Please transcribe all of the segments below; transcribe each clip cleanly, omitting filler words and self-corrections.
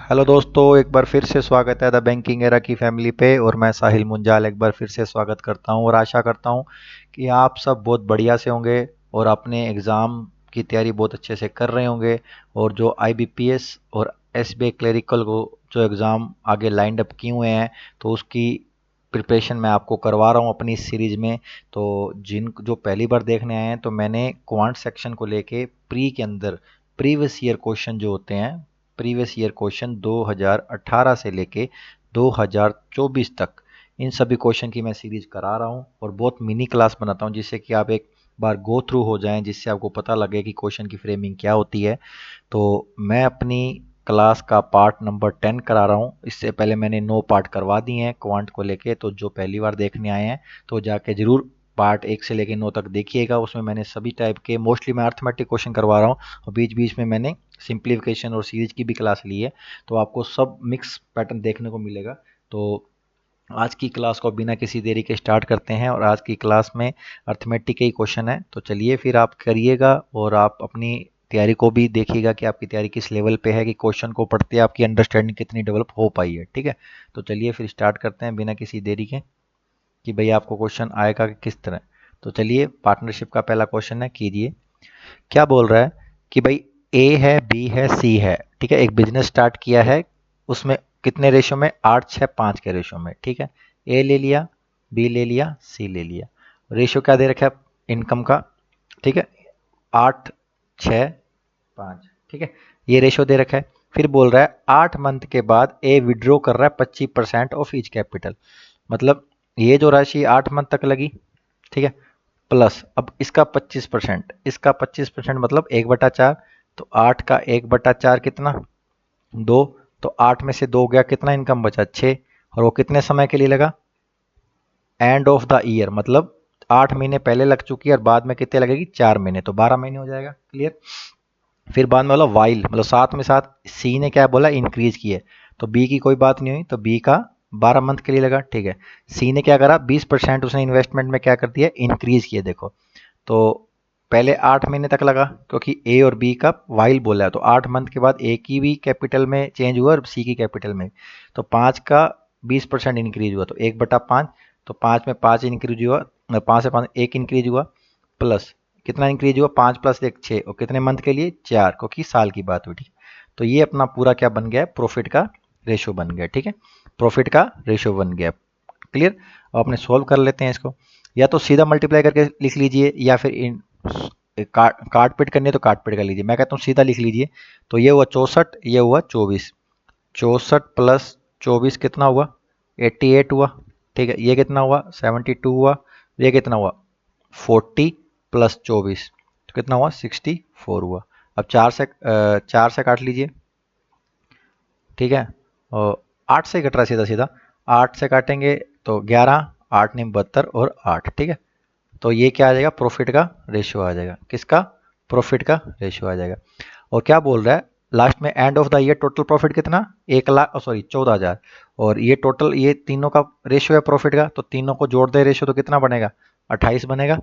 Hello दोस्तों, एक बार फिर से स्वागत है द बैंकिंग एरा की फैमिली पे। और मैं साहिल मुंजाल एक बार फिर से स्वागत करता हूं और आशा करता हूं कि आप सब बहुत बढ़िया से होंगे और अपने एग्ज़ाम की तैयारी बहुत अच्छे से कर रहे होंगे। और जो आईबीपीएस और एसबीआई क्लरिकल को जो एग्ज़ाम आगे लाइंड अप किए हुए हैं, तो उसकी प्रिपरेशन मैं आपको करवा रहा हूँ अपनी इस सीरीज़ में। तो जिन जो पहली बार देखने आए हैं, तो मैंने क्वांट सेक्शन को लेके प्री के अंदर प्रीवियस ईयर क्वेश्चन जो होते हैं, प्रीवियस ईयर क्वेश्चन 2018 से लेके 2024 तक, इन सभी क्वेश्चन की मैं सीरीज करा रहा हूँ और बहुत मिनी क्लास बनाता हूँ, जिससे कि आप एक बार गो थ्रू हो जाएं, जिससे आपको पता लगे कि क्वेश्चन की फ्रेमिंग क्या होती है। तो मैं अपनी क्लास का पार्ट नंबर 10 करा रहा हूँ। इससे पहले मैंने 9 पार्ट करवा दिए हैं क्वांट को लेके, तो जो पहली बार देखने आए हैं तो जाके ज़रूर पार्ट 1 से लेके 9 तक देखिएगा। उसमें मैंने सभी टाइप के, मोस्टली मैं अर्थमेटिक क्वेश्चन करवा रहा हूँ और बीच बीच में मैंने सिंप्लीफिकेशन और सीरीज की भी क्लास ली है, तो आपको सब मिक्स पैटर्न देखने को मिलेगा। तो आज की क्लास को बिना किसी देरी के स्टार्ट करते हैं और आज की क्लास में अर्थमेटिक के ही क्वेश्चन है। तो चलिए फिर आप करिएगा और आप अपनी तैयारी को भी देखिएगा कि आपकी तैयारी किस लेवल पे है, कि क्वेश्चन को पढ़ते आपकी अंडरस्टैंडिंग कितनी डेवलप हो पाई है। ठीक है, तो चलिए फिर स्टार्ट करते हैं बिना किसी देरी के, कि भाई आपको क्वेश्चन आएगा कि किस तरह। तो चलिए, पार्टनरशिप का पहला क्वेश्चन है, कीजिए। क्या बोल रहा है कि भाई ए है, बी है, सी है। ठीक है, एक बिजनेस स्टार्ट किया है, उसमें कितने रेशो में, 8-6-5 के रेशो में। ठीक है, ए ले लिया, बी ले लिया, सी ले लिया। रेशो क्या दे रखा है इनकम का? ठीक है, 8-6-5। ठीक है, ये रेशो दे रखा है। फिर बोल रहा है 8 मंथ के बाद ए विड्रॉ कर रहा है 25% ऑफ ईच कैपिटल। मतलब ये जो राशि 8 मंथ तक लगी, ठीक है, प्लस अब इसका 25%, इसका 25% मतलब 1/4। तो 8 का 1/4 कितना, 2। तो 8 में से 2 गया, कितना इनकम बचा, 6। और वो कितने समय के लिए लगा, एंड ऑफ द ईयर, मतलब 8 महीने पहले लग चुकी है और बाद में कितने लगेगी, 4 महीने, तो 12 महीने हो जाएगा। क्लियर। फिर बाद में बोला वाइल, मतलब साथ में साथ सी ने क्या बोला, इंक्रीज की है। तो बी की कोई बात नहीं हुई, तो बी का 12 मंथ के लिए लगा। ठीक है, सी ने क्या करा, 20% उसने इन्वेस्टमेंट में क्या कर दिया, इंक्रीज किया। देखो, तो पहले 8 महीने तक लगा, क्योंकि ए और बी का वाइल बोला है, तो 8 मंथ के बाद ए की भी कैपिटल में चेंज हुआ और सी की कैपिटल में। तो 5 का 20% इंक्रीज हुआ, तो 1/5। तो 5 में 5 इंक्रीज हुआ, 5 से 5 1 इंक्रीज हुआ, प्लस कितना इंक्रीज हुआ, 5 + 1 6, और कितने मंथ के लिए, 4, क्योंकि साल की बात हुई। ठीक, तो ये अपना पूरा क्या बन गया, प्रॉफिट का रेशो बन गया। ठीक है, प्रॉफिट का रेशो बन गया। क्लियर। अब अपने सोल्व कर लेते हैं इसको। या तो सीधा मल्टीप्लाई करके लिख लीजिए, या फिर इन काट पीट करनी है तो काट पीट कर लीजिए। मैं कहता हूँ सीधा लिख लीजिए। तो ये हुआ 64, ये हुआ 24। 64 + 24 कितना हुआ, 88 हुआ। ठीक है, ये कितना हुआ, 72 हुआ। ये कितना हुआ, 40 + 24, तो कितना हुआ, 64 हुआ। अब 4 से काट लीजिए। ठीक है, और 8 से कट रहा है सीधा सीधा। 8 से काटेंगे तो 11, 8 9 72 और 8। ठीक है, तो ये क्या आ जाएगा, प्रॉफिट का रेशियो आ जाएगा। किसका, प्रॉफिट का रेशियो आ जाएगा। और क्या बोल रहा है, लास्ट में end of the year total profit कितना, 1 लाख, सॉरी 14,000। और ये टोटल, ये तीनों का रेशियो है प्रॉफिट का, तो तीनों को जोड़ दे रेशियो, तो कितना बनेगा, 28 बनेगा।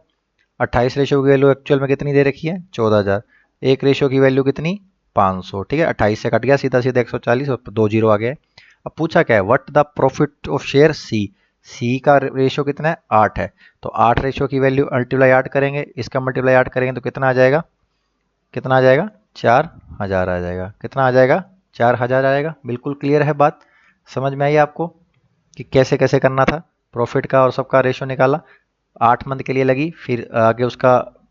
28 रेशियो की वैल्यू एक्चुअल में कितनी दे रखी है, 14,000। एक रेशियो की वैल्यू कितनी, 500। ठीक है, 28 से कट गया सीधा सीधा 140 और 2 जीरो आ गए। अब पूछा क्या है, what the profit of share C. C का रेशियो कितना है, 8 है। तो 8 रेशियो की वैल्यू मल्टीप्लाई 8 करेंगे, इसका मल्टीप्लाई 8 करेंगे, तो कितना आ जाएगा, कितना आ जाएगा, 4,000 आ जाएगा। कितना आ जाएगा, 4,000 आएगा। बिल्कुल क्लियर है बात, समझ में आई आपको कि कैसे कैसे करना था। प्रॉफिट का और सबका रेशियो निकाला, 8 मंथ के लिए लगी, फिर आगे उसका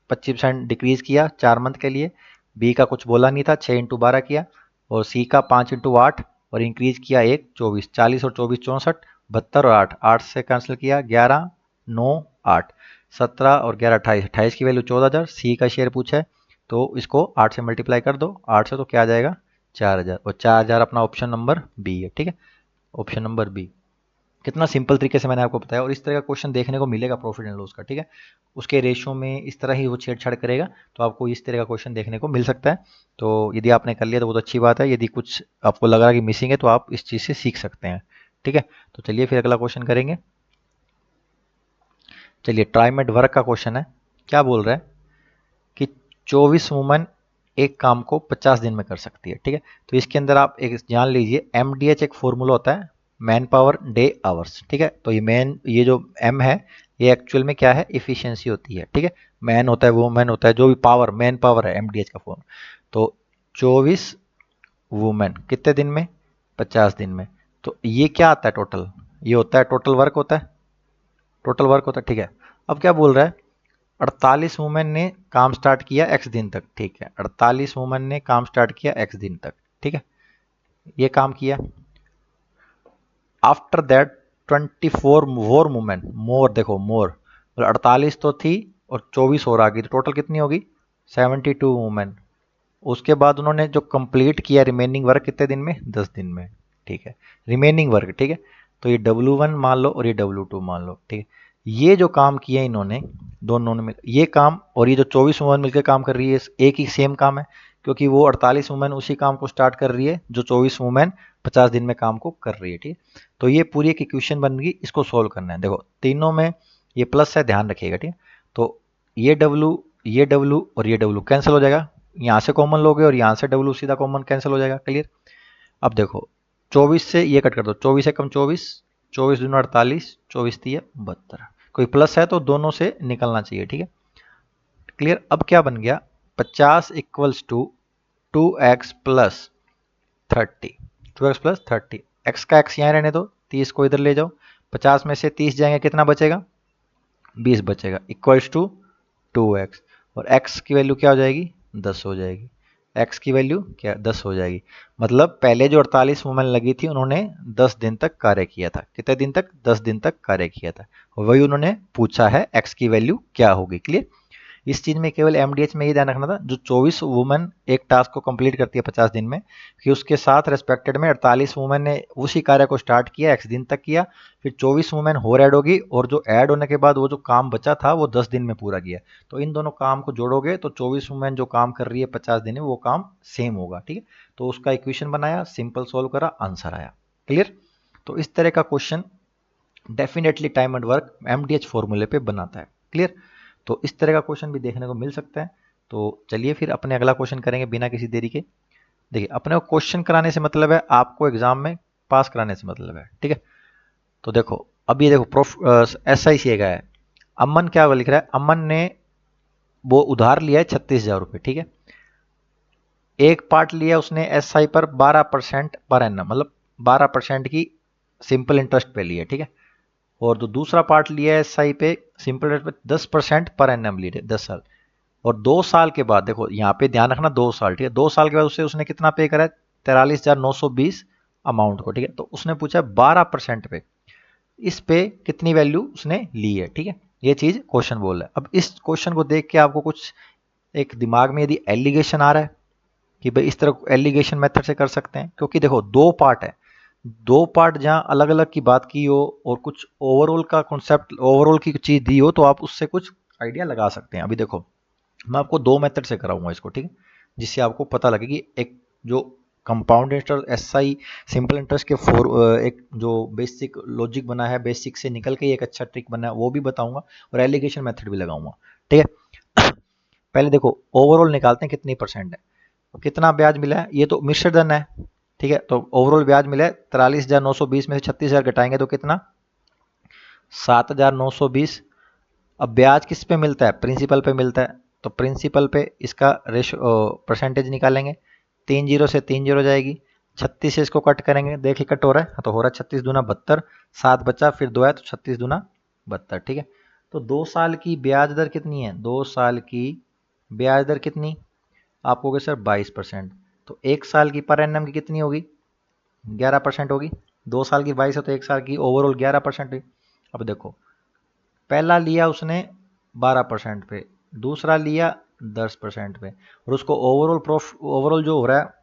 25% डिक्रीज किया 4 मंथ के लिए। बी का कुछ बोला नहीं था, 6 × 12 किया। और सी का 5 × 8 और इंक्रीज किया 1, 24, 40 और 24 64, 72 और 8, 8 से कैंसिल किया, 11 9 8, 17 और 11 28, 28 की वैल्यू 14,000। सी का शेयर पूछा है, तो इसको 8 से मल्टीप्लाई कर दो, 8 से, तो क्या आ जाएगा, 4,000। और 4,000 अपना ऑप्शन नंबर बी है। ठीक है, ऑप्शन नंबर बी। कितना सिंपल तरीके से मैंने आपको बताया, और इस तरह का क्वेश्चन देखने को मिलेगा प्रॉफिट एंड लॉस का। ठीक है, उसके रेशो में इस तरह ही वो छेड़छाड़ करेगा, तो आपको इस तरह का क्वेश्चन देखने को मिल सकता है। तो यदि आपने कर लिया तो बहुत अच्छी बात है, यदि कुछ आपको लग रहा है कि मिसिंग है तो आप इस चीज़ से सीख सकते हैं। ठीक है, तो चलिए फिर अगला क्वेश्चन करेंगे। चलिए, ट्राइमेड वर्क का क्वेश्चन है। क्या बोल रहा है कि 24 वुमन एक काम को 50 दिन में कर सकती है, ठीक है। तो इसके अंदर आप एक जान लीजिए, MDH एक फॉर्मूला होता है, मैन पावर डे आवर्स, ठीक है। तो ये जो M है, ये एक्चुअल में क्या है, इफिशियंसी होती है, ठीक है। मैन होता है, वुमेन होता है, जो भी पावर, मैन पावर है MDH का फॉर्म। तो 24 वुमेन कितने दिन में, 50 दिन में। तो ये क्या आता है टोटल, ये होता है टोटल वर्क होता है, टोटल वर्क होता है, ठीक है। अब क्या बोल रहा है, 48 वुमेन ने काम स्टार्ट किया एक्स दिन तक, ठीक है। 48 वुमेन ने काम स्टार्ट किया एक्स दिन तक, ठीक है, ये काम किया। आफ्टर दैट 24 मोर वुमेन, मोर देखो मोर, 48 तो थी और 24 और आ गई, तो टोटल कितनी होगी, 72 वुमेन। उसके बाद उन्होंने जो कंप्लीट किया रिमेनिंग वर्क कितने दिन में, 10 दिन में, ठीक है, रिमेनिंग वर्क, ठीक है। तो ये W1 मान लो और ये W2 मान लो, ठीक है। ये जो काम किया इन्होंने, दोनों ने ये काम और ये जो 24 वुमेन मिलकर काम कर रही है, एक ही सेम काम है, क्योंकि वो 48 वुमेन उसी काम को स्टार्ट कर रही है जो 24 वुमेन 50 दिन में काम को कर रही है, ठीक है। तो ये पूरी एक इक्वेशन बन गई, इसको सोल्व करना है। देखो तीनों में ये प्लस है, ध्यान रखिएगा, ठीक है। तो ये W और ये W कैंसिल हो जाएगा, यहाँ से कॉमन लोगे और यहाँ से W सीधा कॉमन कैंसिल हो जाएगा, क्लियर। अब देखो 24 से ये कट कर दो, 24 एकम 24, 24 दूना 48, 24 तीय 72, कोई प्लस है तो दोनों से निकलना चाहिए, ठीक है, क्लियर। अब क्या बन गया, 50 equals to 2x plus 30, 2x plus 30, x का x यहाँ रहने दो, 30 को इधर ले जाओ, 50 में से 30 जाएंगे कितना बचेगा, 20 बचेगा, इक्वल्स टू 2x, और x की वैल्यू क्या हो जाएगी, 10 हो जाएगी, x की वैल्यू क्या 10 हो जाएगी। मतलब पहले जो 48 वुमेन लगी थी उन्होंने 10 दिन तक कार्य किया था, कितने दिन तक, 10 दिन तक कार्य किया था, वही उन्होंने पूछा है x की वैल्यू क्या होगी, क्लियर। इस चीज में केवल MDH में ही ध्यान रखना था, जो 24 वुमेन एक टास्क को कंप्लीट करती है 50 दिन में, कि उसके साथ रेस्पेक्टेड में 48 वुमेन ने उसी कार्य को स्टार्ट किया, x दिन तक किया, फिर 24 वुमेन और ऐड होगी, और जो ऐड होने के बाद वो जो काम बचा था वो 10 दिन में पूरा किया। तो इन दोनों काम को जोड़ोगे तो 24 वुमेन जो काम कर रही है 50 दिन में वो काम सेम होगा, ठीक है। तो उसका इक्वेशन बनाया, सिंपल सोल्व करा, आंसर आया, क्लियर। तो इस तरह का question definitely time and work MDH फॉर्मूले पे बनाता है, क्लियर। तो इस तरह का क्वेश्चन भी देखने को मिल सकता है। तो चलिए फिर अपने अगला क्वेश्चन करेंगे बिना किसी देरी के। देखिए अपने को क्वेश्चन कराने से मतलब है, आपको एग्जाम में पास कराने से मतलब है, ठीक है। तो देखो अब ये देखो SI का है, अमन क्या लिख रहा है, अमन ने वो उधार लिया है 36,000 रुपये, ठीक है। एक पार्ट लिया उसने SI पर 12% पर एनम, मतलब 12% की सिंपल इंटरेस्ट पे लिया, ठीक है। और जो दूसरा पार्ट लिया है SI पे सिंपल रेट पे 10% पर एनम लिए 10 साल, और 2 साल के बाद, देखो यहाँ पे ध्यान रखना 2 साल, ठीक है, 2 साल के बाद उसने कितना पे करा है, 43,920 अमाउंट को, ठीक है। तो उसने पूछा 12% पे, इस पे कितनी वैल्यू उसने ली है, ठीक है। ये चीज क्वेश्चन बोल रहा है। अब इस क्वेश्चन को देख के आपको कुछ एक दिमाग में यदि एलिगेशन आ रहा है कि भाई इस तरह एलिगेशन मेथड से कर सकते हैं, क्योंकि देखो दो पार्ट है, दो पार्ट जहां अलग अलग की बात की हो और कुछ ओवरऑल का कॉन्सेप्ट, ओवरऑल की चीज दी हो, तो आप उससे कुछ आइडिया लगा सकते हैं। अभी देखो मैं आपको दो मेथड से कराऊंगा इसको, ठीक है, जिससे आपको पता लगे कि एक जो compound interest SI simple interest के एक जो बेसिक लॉजिक बना है, बेसिक से निकल के एक अच्छा ट्रिक बना है वो भी बताऊंगा, और एलिगेशन मेथड भी लगाऊंगा, ठीक है। पहले देखो ओवरऑल निकालते हैं कितनी परसेंट है, तो कितना ब्याज मिला है, ये तो मिश्र धन है, ठीक है। तो ओवरऑल ब्याज मिला है 43,920 में से 36,000 घटाएंगे तो कितना, 7,920। अब ब्याज किस पे मिलता है, प्रिंसिपल पे मिलता है, तो प्रिंसिपल पे इसका रेशो परसेंटेज निकालेंगे, 3 जीरो से 3 जीरो जाएगी, 36 से इसको कट करेंगे, देखिए कट हो रहा है, तो हो रहा है 36 दूना 72, 7 बचा फिर 2 है तो 36 दूना 72, ठीक है। तो 2 साल की ब्याज दर कितनी है, 2 साल की ब्याज दर कितनी, आप कहोगे सर 22%, तो 1 साल की पर एनम की कितनी होगी, 11% होगी, 2 साल की 22 है तो 1 साल की ओवरऑल 11% हुई। अब देखो पहला लिया उसने 12% पे, दूसरा लिया 10% पे, और उसको ओवरऑल जो हो रहा है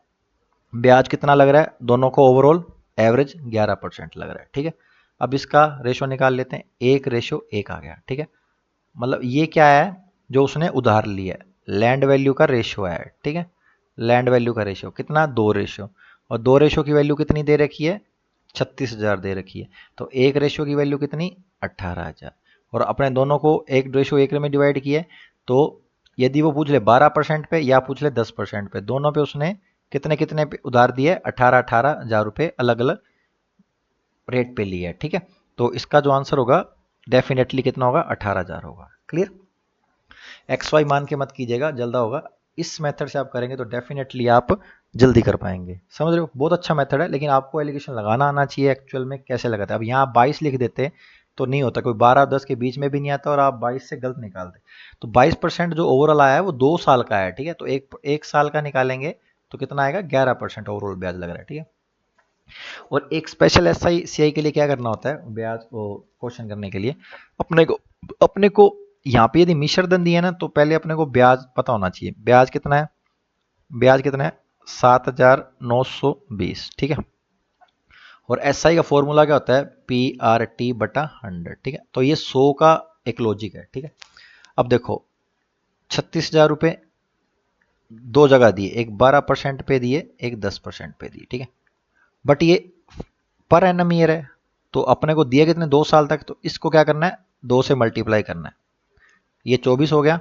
ब्याज कितना लग रहा है, दोनों को ओवरऑल एवरेज 11% लग रहा है, ठीक है। अब इसका रेशो निकाल लेते हैं, 1:1 आ गया, ठीक है। मतलब ये क्या है, जो उसने उधार लिया है, लैंड वैल्यू का रेशियो है, ठीक है। लैंड वैल्यू का रेशियो कितना, 2 रेशियो, और 2 रेशियो की वैल्यू कितनी दे रखी है, 36,000 दे रखी है, तो 1 रेशियो की वैल्यू कितनी, 18,000, और अपने दोनों को 1:1 में डिवाइड किया तो यदि वो पूछ ले 12% पे या पूछ ले 10% पे, दोनों पे उसने कितने कितने पे उधार दिए, 18,000 रुपये अलग अलग रेट पे लिए, ठीक है। तो इसका जो आंसर होगा डेफिनेटली कितना होगा, 18,000 होगा। क्लियर। एक्स वाई मान के मत कीजिएगा, जल्दा होगा। इस मेथड से आप करेंगे तो डेफिनेटली आप जल्दी कर पाएंगे। समझ रहे हो, बहुत अच्छा मेथड है, लेकिन आपको एलिगेशन लगाना आना चाहिए एक्चुअल में कैसे लगाते हैं। अब यहाँ आप 22 लिख देते तो नहीं होता, कोई 12-10 के बीच में भी नहीं आता और आप 22 से गलत निकालते। तो 22% जो ओवरऑल आया है वो 2 साल का है, ठीक है। तो एक साल का निकालेंगे तो कितना आएगा, 11% ओवरऑल ब्याज लग रहा है, ठीक है। और एक स्पेशल एस आई सी आई के लिए क्या करना होता है, ब्याज को क्वेश्चन करने के लिए अपने को यहाँ पे यदि मिश्र धन दिया ना, तो पहले अपने को ब्याज पता होना चाहिए। ब्याज कितना है, ब्याज कितना है, 7,920, ठीक है। और एस आई का फॉर्मूला क्या होता है, पी आर टी बटा 100, ठीक है। तो ये 100 का एक लॉजिक है, ठीक है। अब देखो 36,000 रुपये दो जगह दिए, एक 12% पे दिए, एक 10% पे दिए, ठीक है। बट ये पर एनम ईयर है, तो अपने को दिए कितने, 2 साल तक, तो इसको क्या करना है, 2 से मल्टीप्लाई करना है। ये 24 हो गया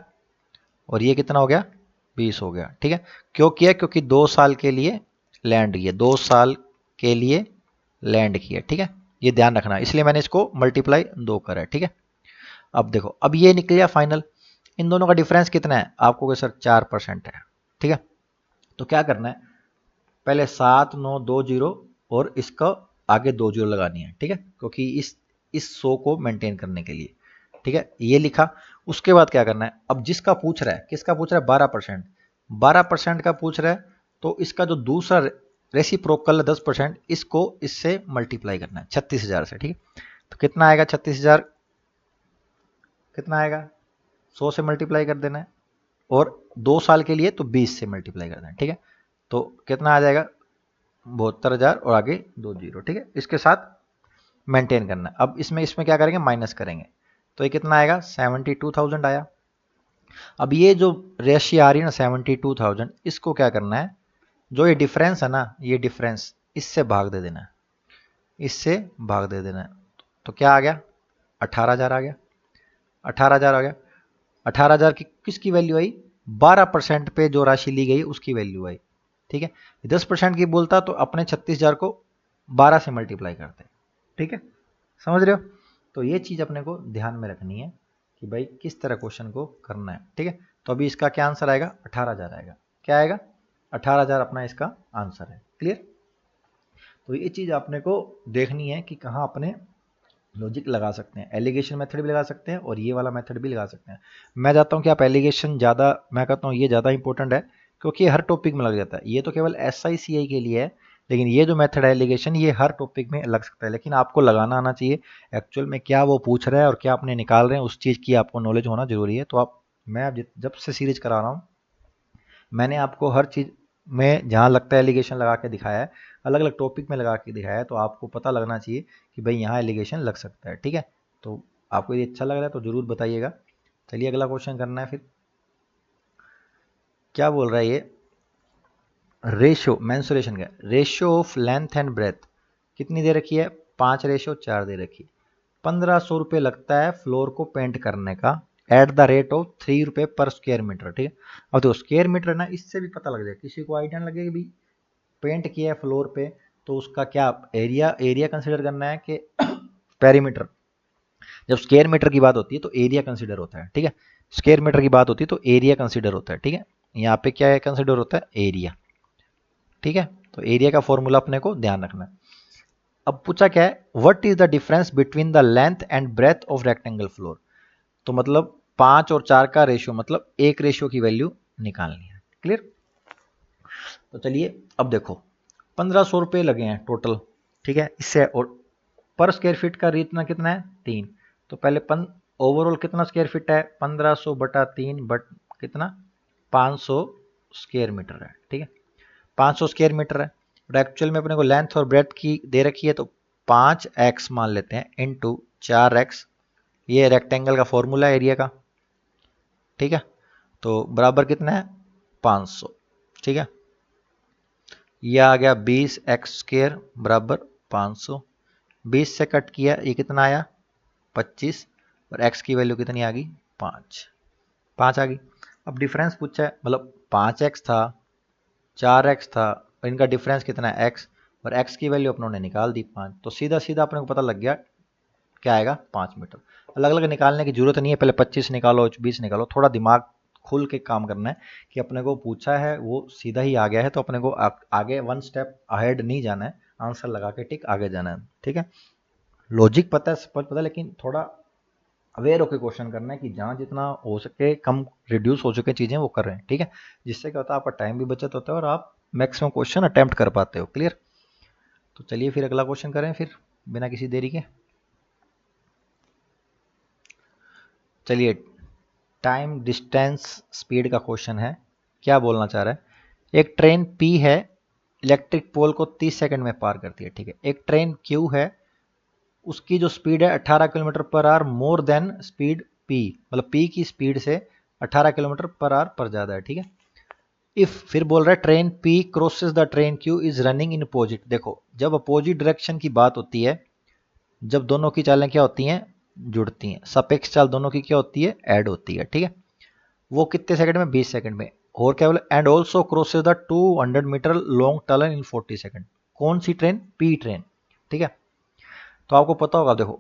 और ये कितना हो गया, 20 हो गया, ठीक है। क्यों किया, क्योंकि 2 साल के लिए लैंड की है, 2 साल के लिए लैंड की है, ठीक है। ये ध्यान रखना, इसलिए मैंने इसको मल्टीप्लाई 2 करा है, ठीक है। अब देखो, अब ये निकल गया फाइनल। इन दोनों का डिफरेंस कितना है, आपको कि सर 4% है, ठीक है। तो क्या करना है, पहले 7,920 और इसका आगे 2 जीरो लगानी है, ठीक है, क्योंकि इस 100 को मेंटेन करने के लिए, ठीक है। ये लिखा। उसके बाद क्या करना है, अब जिसका पूछ रहा है, किसका पूछ रहा है, 12%, 12% का पूछ रहा है, तो इसका जो दूसरा रेसिप्रोकल है 10%, इसको इससे मल्टीप्लाई करना है 36,000 से, ठीक है। तो कितना आएगा, 36,000 कितना आएगा, 100 से मल्टीप्लाई कर देना है, और 2 साल के लिए तो 20 से मल्टीप्लाई कर देना है, ठीक है। तो कितना आ जाएगा, 72,000 और आगे 2 जीरो, ठीक है। इसके साथ मेंटेन करना है। अब इसमें इसमें क्या करेंगे, माइनस करेंगे, तो ये कितना आएगा, 72,000 आया। अब ये जो रेशियो आ रही है ना 72,000, इसको क्या करना है, जो ये डिफरेंस है ना, ये डिफरेंस इससे भाग दे देना है, इससे भाग दे देना है। तो क्या आ गया, 18,000 आ गया, 18,000 आ गया। 18,000 की किसकी वैल्यू आई, 12% पे जो राशि ली गई उसकी वैल्यू आई, ठीक है। 10% की बोलता तो अपने 36,000 को 12 से मल्टीप्लाई करते, ठीक है। समझ रहे हो। तो ये चीज़ अपने को ध्यान में रखनी है कि भाई किस तरह क्वेश्चन को करना है, ठीक है। तो अभी इसका क्या आंसर आएगा, 18,000 आएगा। क्या आएगा, 18,000 अपना इसका आंसर है। क्लियर। तो ये चीज़ अपने को देखनी है कि कहाँ अपने लॉजिक लगा सकते हैं। एलिगेशन मेथड भी लगा सकते हैं और ये वाला मेथड भी लगा सकते हैं। मैं चाहता हूँ कि आप एलिगेशन ज़्यादा, मैं कहता हूँ ये ज़्यादा इंपॉर्टेंट है, क्योंकि ये हर टॉपिक में लग जाता है। ये तो केवल SICI के लिए है, लेकिन ये जो मेथड है एलिगेशन, ये हर टॉपिक में लग सकता है, लेकिन आपको लगाना आना चाहिए। एक्चुअल में क्या वो पूछ रहा है और क्या अपने निकाल रहे हैं, उस चीज़ की आपको नॉलेज होना जरूरी है। तो आप, मैं अब जब से सीरीज करा रहा हूँ, मैंने आपको हर चीज़ में जहाँ लगता है एलिगेशन लगा के दिखाया है, अलग अलग टॉपिक में लगा के दिखाया है। तो आपको पता लगना चाहिए कि भाई यहाँ एलिगेशन लग सकता है, ठीक है। तो आपको ये अच्छा लग रहा है तो ज़रूर बताइएगा। चलिए अगला क्वेश्चन करना है फिर। क्या बोल रहा है ये, रेशियो मेंसुरेशन का, ratio of length and breadth कितनी दे रखी है, 5:4 दे रखी है। 1,500 रुपये लगता है फ्लोर को पेंट करने का, एट द रेट ऑफ 3 रुपये पर स्क्वायर मीटर, ठीक है। अब तो स्क्वायर मीटर ना, इससे भी पता लग जाए, किसी को आइडिया लगे कि भाई पेंट किया है फ्लोर पे तो उसका क्या एरिया, एरिया कंसिडर करना है कि पेरीमीटर। जब स्क्वायर मीटर की बात होती है तो एरिया कंसिडर होता है, ठीक है। स्क्वायर मीटर की बात होती है तो एरिया कंसिडर होता है, ठीक है। यहाँ पे क्या है, कंसिडर होता है एरिया, ठीक है। तो एरिया का फॉर्मूला अपने को ध्यान रखना है। अब पूछा क्या है, what is the difference between the length and breadth of rectangle floor. तो मतलब 5 और 4 का रेशियो, मतलब एक रेशियो की वैल्यू निकालनी है। क्लियर। तो चलिए अब देखो, 1,500 रुपये लगे हैं टोटल, ठीक है। इससे और पर स्क्वायर फीट का इतना कितना है, 3। तो पहले ओवरऑल कितना स्क्वायर फीट है, 1,500 बटा 3 बट कितना, 500 स्क्वायर मीटर है, ठीक है। 500 स्क्वायर मीटर है। और एक्चुअल में अपने को लेंथ और ब्रेथ की दे रखी है, तो 5x मान लेते हैं इंटू 4x, ये रेक्टेंगल का फॉर्मूला है एरिया का, ठीक है। तो बराबर कितना है, 500, ठीक है। ये आ गया 20x² बराबर 500। 20 से कट किया, ये कितना आया, 25, और x की वैल्यू कितनी आ गई, 5 आ गई। अब डिफरेंस पूछा है, मतलब 5x था, 4x था, और इनका डिफरेंस कितना है x, और x की वैल्यू अपनों ने निकाल दी 5, तो सीधा सीधा अपने को पता लग गया क्या आएगा 5 मीटर। अलग अलग निकालने की जरूरत नहीं है, पहले 25 निकालो 20 निकालो, थोड़ा दिमाग खुल के काम करना है कि अपने को पूछा है वो सीधा ही आ गया है, तो अपने को आगे 1 स्टेप अहेड नहीं जाना है, आंसर लगा के टिक आगे जाना है। ठीक है, लॉजिक पता है, सब पता है, लेकिन थोड़ा अवेयर होकर क्वेश्चन करना है कि जहाँ जितना हो सके कम रिड्यूस हो चुके चीज़ें वो कर रहे हैं। ठीक है, जिससे क्या होता है आपका टाइम भी बचत होता है और आप मैक्सिमम क्वेश्चन अटेम्प्ट कर पाते हो। क्लियर, तो चलिए फिर अगला क्वेश्चन करें फिर बिना किसी देरी के। चलिए, टाइम डिस्टेंस स्पीड का क्वेश्चन है। क्या बोलना चाह रहा है, एक ट्रेन P है, इलेक्ट्रिक पोल को 30 सेकंड में पार करती है। ठीक है, एक ट्रेन Q है, उसकी जो स्पीड है 18 kilometre per hour more than speed P, मतलब P की स्पीड से 18 किलोमीटर पर आवर पर ज़्यादा है। ठीक है, इफ फिर बोल रहा है train P crosses the train Q is running in opposite. देखो, जब अपोजिट डायरेक्शन की बात होती है, जब दोनों की चालें क्या होती हैं, जुड़ती हैं, सापेक्ष चाल दोनों की क्या होती है, ऐड होती है। ठीक है, वो कितने सेकंड में, 20 सेकंड में। और क्या बोले, and also crosses the 200 metre long tunnel in 40 second. कौन सी ट्रेन, P ट्रेन। ठीक है, तो आपको पता होगा, देखो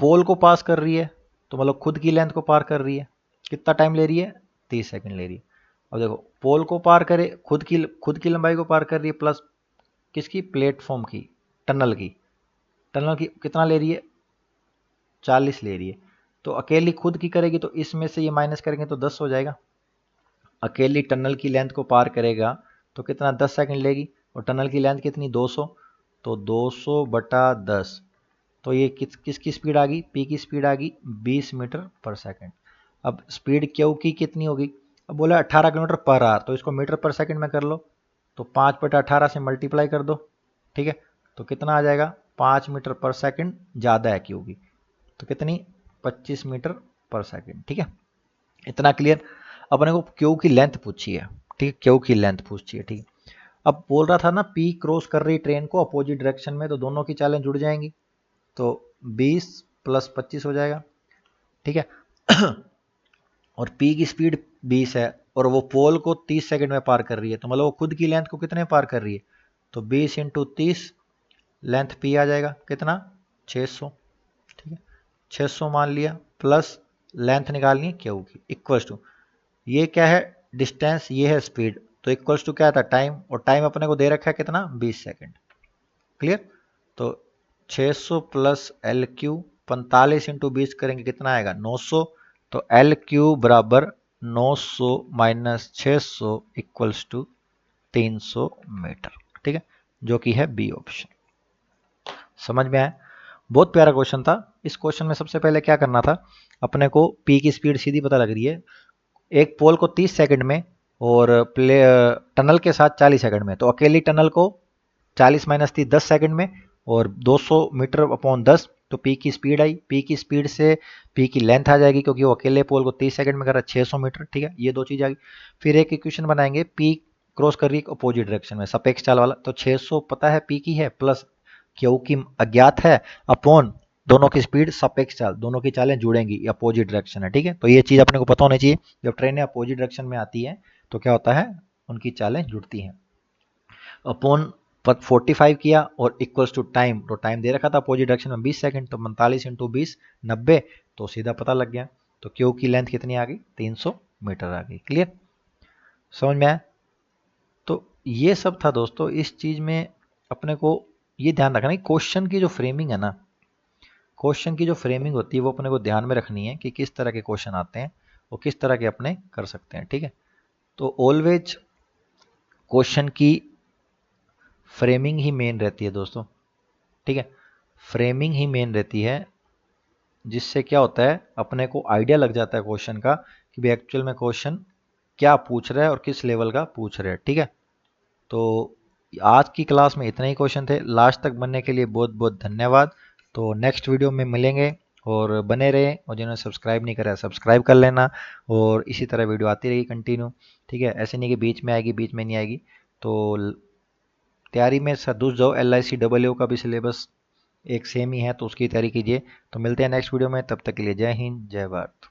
पोल को पास कर रही है, तो मतलब खुद की लेंथ को पार कर रही है, कितना टाइम ले रही है, 30 सेकंड ले रही है। अब देखो पोल को पार करे, खुद की लंबाई को पार कर रही है, प्लस किसकी, प्लेटफॉर्म की, टनल की कितना ले रही है, 40 ले रही है। तो अकेली खुद की करेगी तो इसमें से ये माइनस करेंगे तो 10 हो जाएगा। अकेली टनल की लेंथ को पार करेगा तो कितना, 10 सेकंड लेगी, और टनल की लेंथ कितनी, 200, तो 200 बटा 10, तो ये किसकी स्पीड आ गई, P की स्पीड आ गई 20 मीटर पर सेकंड। अब स्पीड Q की कितनी होगी, अब बोला 18 किलोमीटर पर आवर, तो इसको मीटर पर सेकंड में कर लो, तो 5 बटा 18 से मल्टीप्लाई कर दो। ठीक है, तो कितना आ जाएगा, 5 मीटर पर सेकंड ज़्यादा है Q की, तो कितनी, 25 मीटर पर सेकंड। ठीक है, इतना क्लियर। अपने को Q की लेंथ पूछी है। ठीक है, Q की लेंथ पूछी है। ठीक है, अब बोल रहा था ना P क्रॉस कर रही ट्रेन को अपोजिट डायरेक्शन में, तो दोनों की चालें जुड़ जाएंगी, तो 20 प्लस 25 हो जाएगा। ठीक है, और P की स्पीड 20 है और वो पोल को 30 सेकंड में पार कर रही है, तो मतलब वो खुद की लेंथ को कितने पार कर रही है, तो 20 इंटू 30, लेंथ P आ जाएगा कितना, 600। ठीक है, 600 मान लिया, प्लस लेंथ निकालनी है Q की, इक्वल्स टू, ये क्या है, डिस्टेंस, ये है स्पीड, तो इक्वल्स टू क्या था, टाइम, और टाइम अपने को दे रखा है कितना, 20 सेकंड। क्लियर, तो 600 प्लस एल क्यू, 45 इंटू 20 करेंगे कितना आएगा, 900, तो एल क्यू बराबर 900 माइनस 600 इक्वल्स टू 300 मीटर। ठीक है, जो कि है बी ऑप्शन। समझ में आया, बहुत प्यारा क्वेश्चन था। इस क्वेश्चन में सबसे पहले क्या करना था, अपने को पी की स्पीड सीधी पता लग रही है, एक पोल को 30 सेकंड में और टनल के साथ 40 सेकंड में, तो अकेली टनल को 40 माइनस 30 10 सेकंड में, और 200 मीटर अपॉन 10, तो P की स्पीड आई, P की स्पीड से P की लेंथ आ जाएगी, क्योंकि वो अकेले पोल को 30 सेकंड में कर रहा है, 600 मीटर। ठीक है, ये दो चीज़ आ गई। फिर एक इक्वेशन बनाएंगे, P क्रॉस कर रही है अपोजिट डायरेक्शन में, सापेक्ष चाल वाला, तो 600 पता है P की है, प्लस Q की अज्ञात है, अपॉन दोनों की स्पीड सापेक्ष चाल, दोनों की चालें जुड़ेंगी, अपोजिट डायरेक्शन है। ठीक है, तो ये चीज़ अपने को पता होनी चाहिए, जब ट्रेनें अपोजिट डायरेक्शन में आती हैं तो क्या होता है, उनकी चालें जुड़ती हैं। अपॉन 45 किया और इक्वल्स टू टाइम, तो टाइम दे रखा था अपोजिट डायरेक्शन में 20 सेकंड, तो 45 इंटू 20 90, तो सीधा पता लग गया, तो क्यू की लेंथ कितनी आ गई, 300 मीटर आ गई। क्लियर, समझ में आया। तो ये सब था दोस्तों, इस चीज़ में अपने को ये ध्यान रखना है, क्वेश्चन की जो फ्रेमिंग है ना, क्वेश्चन की जो फ्रेमिंग होती है वो अपने को ध्यान में रखनी है कि किस तरह के क्वेश्चन आते हैं और किस तरह के अपने कर सकते हैं। ठीक है, तो ऑलवेज क्वेश्चन की फ्रेमिंग ही मेन रहती है दोस्तों। ठीक है, फ्रेमिंग ही मेन रहती है, जिससे क्या होता है, अपने को आइडिया लग जाता है क्वेश्चन का कि भाई एक्चुअल में क्वेश्चन क्या पूछ रहा है और किस लेवल का पूछ रहा है। ठीक है, तो आज की क्लास में इतने ही क्वेश्चन थे, लास्ट तक बनने के लिए बहुत बहुत धन्यवाद। तो नेक्स्ट वीडियो में मिलेंगे, और बने रहें, और जिन्होंने सब्सक्राइब नहीं करा सब्सक्राइब कर लेना, और इसी तरह वीडियो आती रहेगी कंटिन्यू। ठीक है, ऐसे नहीं कि बीच में आएगी बीच में नहीं आएगी, तो तैयारी में घुस जाओ। LIC का भी सिलेबस एक सेम ही है, तो उसकी तैयारी कीजिए। तो मिलते हैं नेक्स्ट वीडियो में, तब तक के लिए जय हिंद जय भारत।